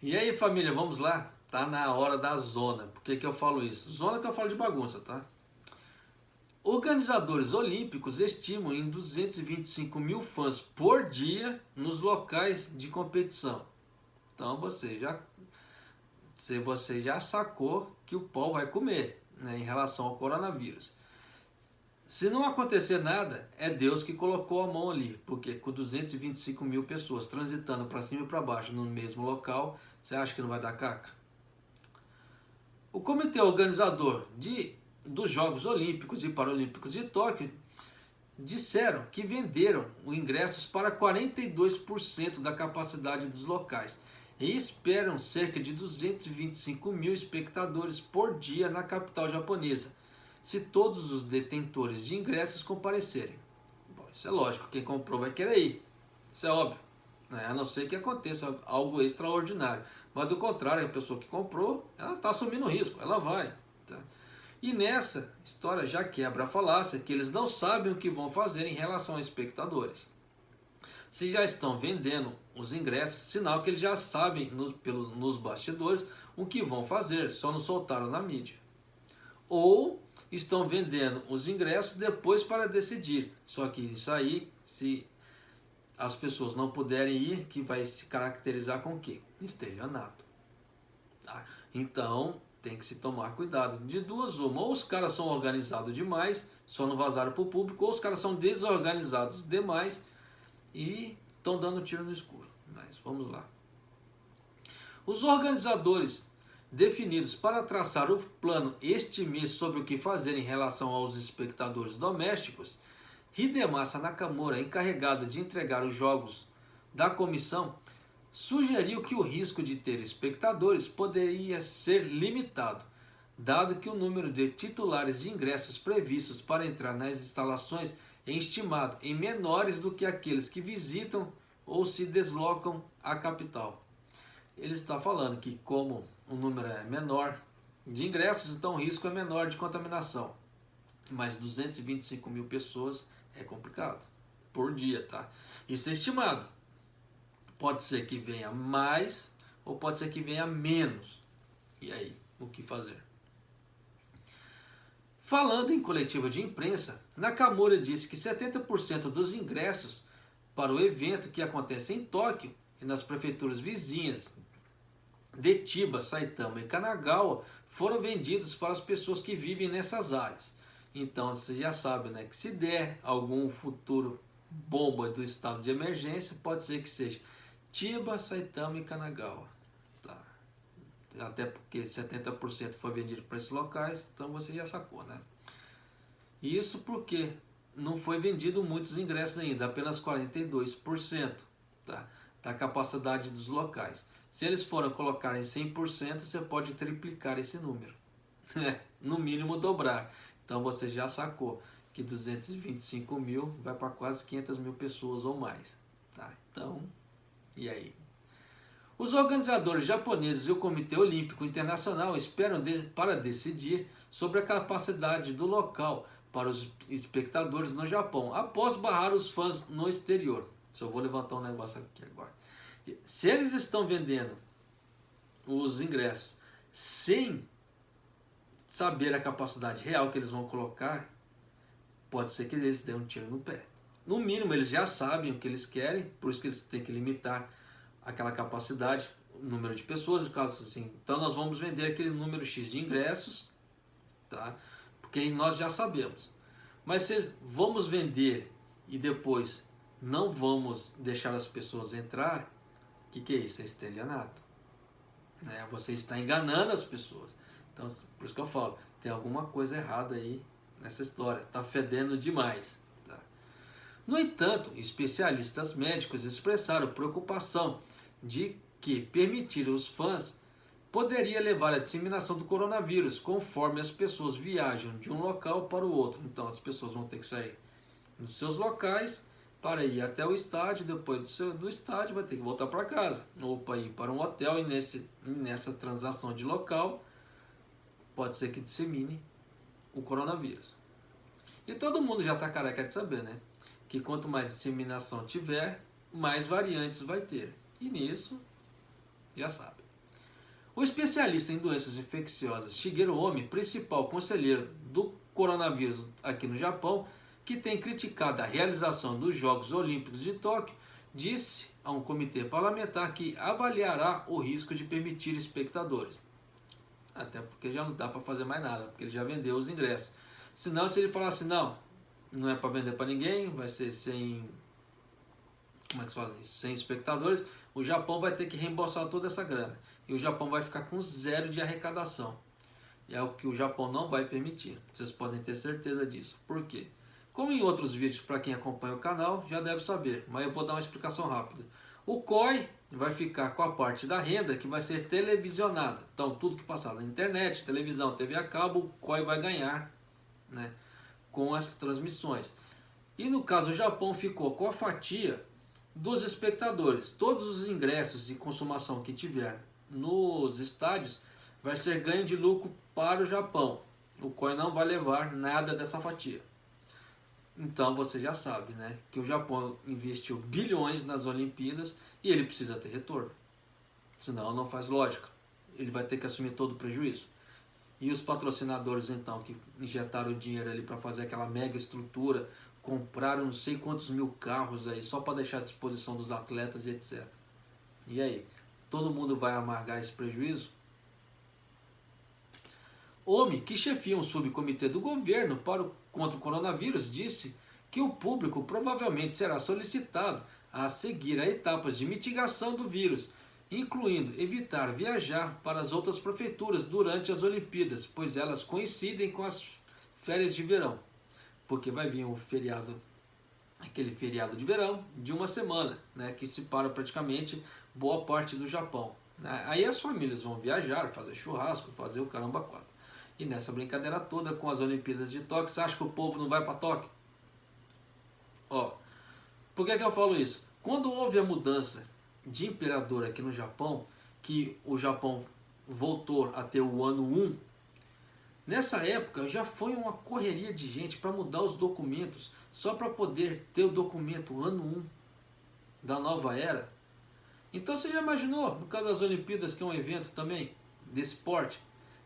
E aí, família, vamos lá? Tá na hora da zona. Por que que eu falo isso? Zona que eu falo de bagunça, tá? Organizadores olímpicos estimam em 225 mil fãs por dia nos locais de competição. Então você já sacou que o pau vai comer, né, em relação ao coronavírus. Se não acontecer nada, é Deus que colocou a mão ali, porque com 225 mil pessoas transitando para cima e para baixo no mesmo local, você acha que não vai dar caca? O comitê organizador dos Jogos Olímpicos e Paralímpicos de Tóquio disseram que venderam os ingressos para 42% da capacidade dos locais e esperam cerca de 225 mil espectadores por dia na capital japonesa, se todos os detentores de ingressos comparecerem. Bom, isso é lógico, quem comprou vai querer ir, isso é óbvio, né? A não ser que aconteça algo extraordinário. Mas do contrário, a pessoa que comprou, ela está assumindo risco, ela vai. Tá? E nessa história já quebra a falácia que eles não sabem o que vão fazer em relação a espectadores. Se já estão vendendo os ingressos, sinal que eles já sabem nos bastidores o que vão fazer, só não soltaram na mídia. Ou estão vendendo os ingressos depois para decidir. Só que isso aí, se as pessoas não puderem ir, que vai se caracterizar com o quê? Estelionato. Tá? Então tem que se tomar cuidado. De duas uma, ou os caras são organizados demais, só não vazaram para o público, ou os caras são desorganizados demais e estão dando tiro no escuro. Mas vamos lá. Os organizadores definidos para traçar o plano este mês sobre o que fazer em relação aos espectadores domésticos, Hidemasa Nakamura, encarregado de entregar os jogos da comissão, sugeriu que o risco de ter espectadores poderia ser limitado, dado que o número de titulares de ingressos previstos para entrar nas instalações é estimado em menores do que aqueles que visitam ou se deslocam à capital. Ele está falando que como o número é menor de ingressos, então o risco é menor de contaminação. Mas 225 mil pessoas é complicado por dia, tá? Isso é estimado. Pode ser que venha mais ou pode ser que venha menos. E aí, o que fazer? Falando em coletiva de imprensa, Nakamura disse que 70% dos ingressos para o evento que acontece em Tóquio e nas prefeituras vizinhas de Chiba, Saitama e Kanagawa foram vendidos para as pessoas que vivem nessas áreas. Então você já sabe, né, que se der algum futuro bomba do estado de emergência, pode ser que seja Chiba, Saitama e Kanagawa. Tá. Até porque 70% foi vendido para esses locais, então você já sacou, né? Isso porque não foi vendido muitos ingressos ainda, apenas 42%, tá, da capacidade dos locais. Se eles forem colocar em 100%, você pode triplicar esse número. No mínimo dobrar. Então você já sacou que 225 mil vai para quase 500 mil pessoas ou mais. Tá? Então, e aí? Os organizadores japoneses e o Comitê Olímpico Internacional esperam para decidir sobre a capacidade do local para os espectadores no Japão, após barrar os fãs no exterior. Só vou levantar um negócio aqui agora. Se eles estão vendendo os ingressos sem saber a capacidade real que eles vão colocar, pode ser que eles dêem um tiro no pé. No mínimo, eles já sabem o que eles querem, por isso que eles têm que limitar aquela capacidade, o número de pessoas, no caso assim. Então nós vamos vender aquele número X de ingressos, tá? Porque nós já sabemos. Mas se vamos vender e depois não vamos deixar as pessoas entrar, o que é isso? É estelionato. Né? Você está enganando as pessoas. Então, por isso que eu falo, tem alguma coisa errada aí nessa história. Está fedendo demais. Tá? No entanto, especialistas médicos expressaram preocupação de que permitir os fãs poderia levar à disseminação do coronavírus, conforme as pessoas viajam de um local para o outro. Então, as pessoas vão ter que sair dos seus locais para ir até o estádio, depois do estádio vai ter que voltar para casa, ou para ir para um hotel, e nessa transação de local, pode ser que dissemine o coronavírus. E todo mundo já está careca de saber, né? Que quanto mais disseminação tiver, mais variantes vai ter. E nisso, já sabe. O especialista em doenças infecciosas Shigeru Omi, principal conselheiro do coronavírus aqui no Japão, que tem criticado a realização dos Jogos Olímpicos de Tóquio, disse a um comitê parlamentar que avaliará o risco de permitir espectadores. Até porque já não dá para fazer mais nada, porque ele já vendeu os ingressos. Senão, se ele falasse, não é para vender para ninguém, vai ser sem... Como é que se fala isso? Sem espectadores, o Japão vai ter que reembolsar toda essa grana. E o Japão vai ficar com 0 de arrecadação. E é o que o Japão não vai permitir. Vocês podem ter certeza disso. Por quê? Como em outros vídeos, para quem acompanha o canal, já deve saber. Mas eu vou dar uma explicação rápida. O COI vai ficar com a parte da renda que vai ser televisionada. Então, tudo que passar na internet, televisão, TV a cabo, o COI vai ganhar, né, com as transmissões. E no caso, o Japão ficou com a fatia dos espectadores. Todos os ingressos e consumação que tiver nos estádios vai ser ganho de lucro para o Japão. O COI não vai levar nada dessa fatia. Então você já sabe, né, que o Japão investiu bilhões nas Olimpíadas e ele precisa ter retorno. Senão não faz lógica. Ele vai ter que assumir todo o prejuízo. E os patrocinadores então que injetaram dinheiro ali para fazer aquela mega estrutura, compraram não sei quantos mil carros aí só para deixar à disposição dos atletas e etc. E aí, todo mundo vai amargar esse prejuízo? Omi, que chefia um subcomitê do governo contra o coronavírus, disse que o público provavelmente será solicitado a seguir a etapas de mitigação do vírus, incluindo evitar viajar para as outras prefeituras durante as Olimpíadas, pois elas coincidem com as férias de verão. Porque vai vir um feriado, aquele feriado de verão, de uma semana, né, que separa praticamente boa parte do Japão. Aí as famílias vão viajar, fazer churrasco, fazer o caramba quatro. E nessa brincadeira toda com as Olimpíadas de Tóquio, você acha que o povo não vai para Tóquio? Por que eu falo isso? Quando houve a mudança de imperador aqui no Japão, que o Japão voltou a ter o ano 1, nessa época já foi uma correria de gente para mudar os documentos, só para poder ter o documento ano 1 da nova era. Então você já imaginou, no caso das Olimpíadas, que é um evento também desse porte,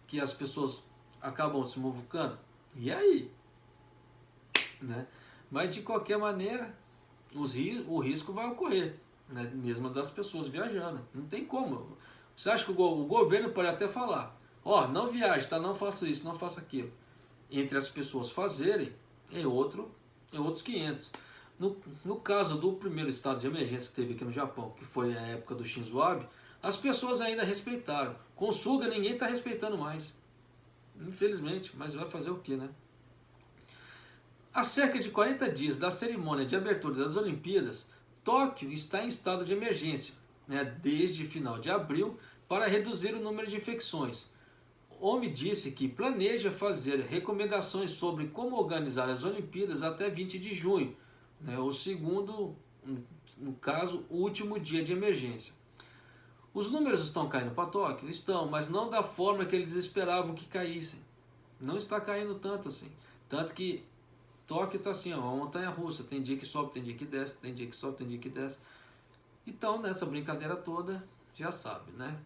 que as pessoas acabam se movucando? E aí? Né? Mas de qualquer maneira, o risco vai ocorrer, né? Mesmo das pessoas viajando. Não tem como. Você acha que o governo pode até falar, não viaje, tá? Não faça isso, não faça aquilo. Entre as pessoas fazerem, é outros 500. No caso do primeiro estado de emergência que teve aqui no Japão, que foi a época do Shinzo Abe, as pessoas ainda respeitaram. Com o Suga ninguém está respeitando mais. Infelizmente, mas vai fazer o que, né? Há cerca de 40 dias da cerimônia de abertura das Olimpíadas, Tóquio está em estado de emergência, né, desde final de abril, para reduzir o número de infecções. Omi disse que planeja fazer recomendações sobre como organizar as Olimpíadas até 20 de junho, né, o segundo, no caso, o último dia de emergência. Os números estão caindo para Tóquio? Estão, mas não da forma que eles esperavam que caíssem. Não está caindo tanto assim. Tanto que Tóquio está assim, uma montanha-russa. Tem dia que sobe, tem dia que desce, tem dia que sobe, tem dia que desce. Então, nessa brincadeira toda, já sabe, né?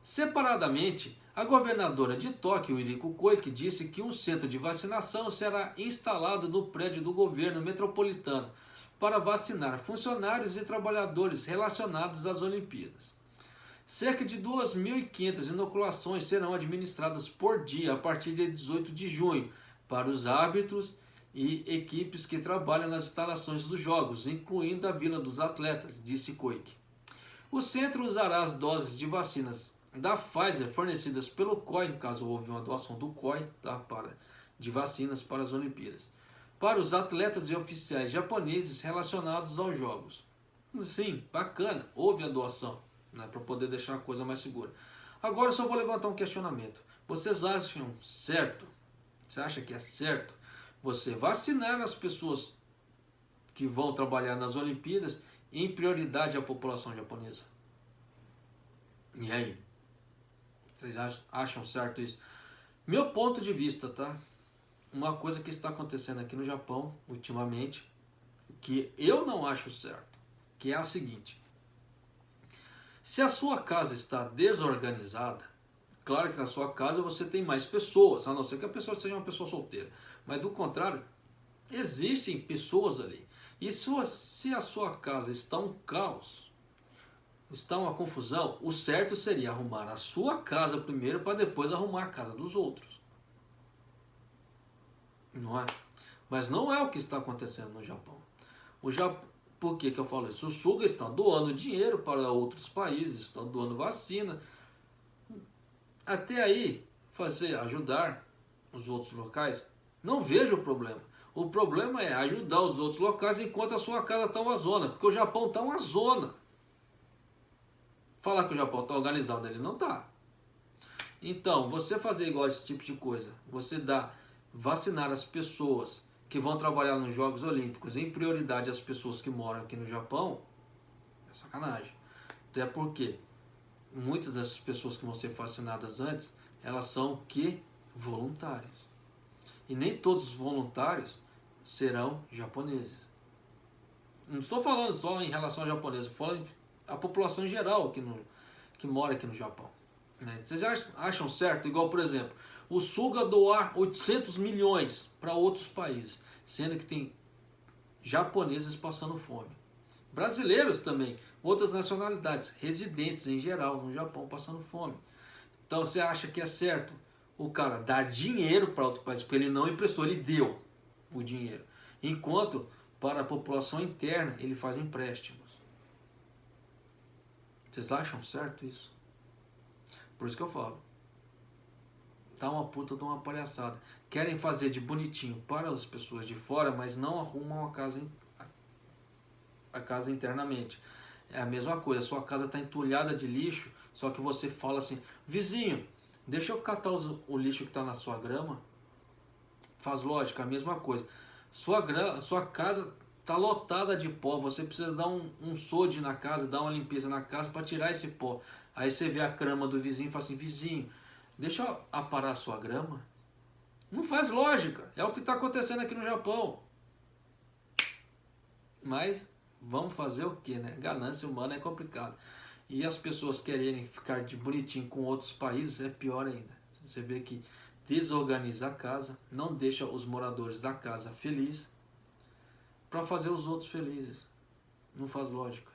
Separadamente, a governadora de Tóquio, Yuriko Koike, disse que um centro de vacinação será instalado no prédio do governo metropolitano para vacinar funcionários e trabalhadores relacionados às Olimpíadas. Cerca de 2.500 inoculações serão administradas por dia a partir de 18 de junho para os árbitros e equipes que trabalham nas instalações dos Jogos, incluindo a Vila dos Atletas, disse Koike. O centro usará as doses de vacinas da Pfizer fornecidas pelo COI, no caso houve uma doação do COI, tá, de vacinas para as Olimpíadas, para os atletas e oficiais japoneses relacionados aos Jogos. Sim, bacana, houve a doação, né, para poder deixar a coisa mais segura. Agora eu só vou levantar um questionamento. Vocês acham certo? Você acha que é certo você vacinar as pessoas que vão trabalhar nas Olimpíadas em prioridade à população japonesa? E aí? Vocês acham certo isso? Meu ponto de vista, tá? Uma coisa que está acontecendo aqui no Japão ultimamente, que eu não acho certo, que é a seguinte: Se a sua casa está desorganizada, claro que na sua casa você tem mais pessoas, a não ser que a pessoa seja uma pessoa solteira. Mas do contrário, existem pessoas ali. E se a sua casa está um caos, está uma confusão, o certo seria arrumar a sua casa primeiro para depois arrumar a casa dos outros. Não é? Mas não é o que está acontecendo no Japão. Por que eu falo isso? O Suga está doando dinheiro para outros países, está doando vacina. Até aí, ajudar os outros locais, não vejo o problema. O problema é ajudar os outros locais enquanto a sua casa está uma zona. Porque o Japão está uma zona. Falar que o Japão está organizado, ele não está. Então, você fazer igual esse tipo de coisa, vacinar as pessoas que vão trabalhar nos Jogos Olímpicos, em prioridade as pessoas que moram aqui no Japão, é sacanagem. Até porque muitas dessas pessoas que vão ser vacinadas antes, elas são voluntários. E nem todos os voluntários serão japoneses. Não estou falando só em relação ao japonês, estou falando a população em geral que mora aqui no Japão. Vocês acham certo? Igual, por exemplo, o Suga doar 800 milhões para outros países, sendo que tem japoneses passando fome. Brasileiros também, outras nacionalidades, residentes em geral no Japão passando fome. Então você acha que é certo o cara dar dinheiro para outro país, porque ele não emprestou, ele deu o dinheiro. Enquanto para a população interna ele faz empréstimos. Vocês acham certo isso? Por isso que eu falo. Tá uma puta de uma palhaçada. Querem fazer de bonitinho para as pessoas de fora, mas não arrumam a casa internamente. É a mesma coisa, sua casa está entulhada de lixo, só que você fala assim, vizinho, deixa eu catar o lixo que está na sua grama. Faz lógica, a mesma coisa. Sua casa está lotada de pó, você precisa dar um sode na casa, dar uma limpeza na casa para tirar esse pó. Aí você vê a grama do vizinho e fala assim, vizinho, deixa eu aparar a sua grama. Não faz lógica, é o que está acontecendo aqui no Japão. Mas vamos fazer o que, né? Ganância humana é complicado. E as pessoas quererem ficar de bonitinho com outros países é pior ainda. Você vê que desorganiza a casa, não deixa os moradores da casa felizes para fazer os outros felizes. Não faz lógica.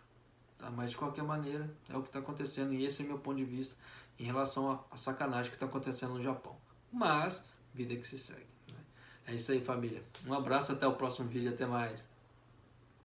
Tá? Mas de qualquer maneira é o que está acontecendo e esse é meu ponto de vista em relação à sacanagem que está acontecendo no Japão. Mas, vida que se segue. Né? É isso aí, família. Um abraço, até o próximo vídeo, até mais.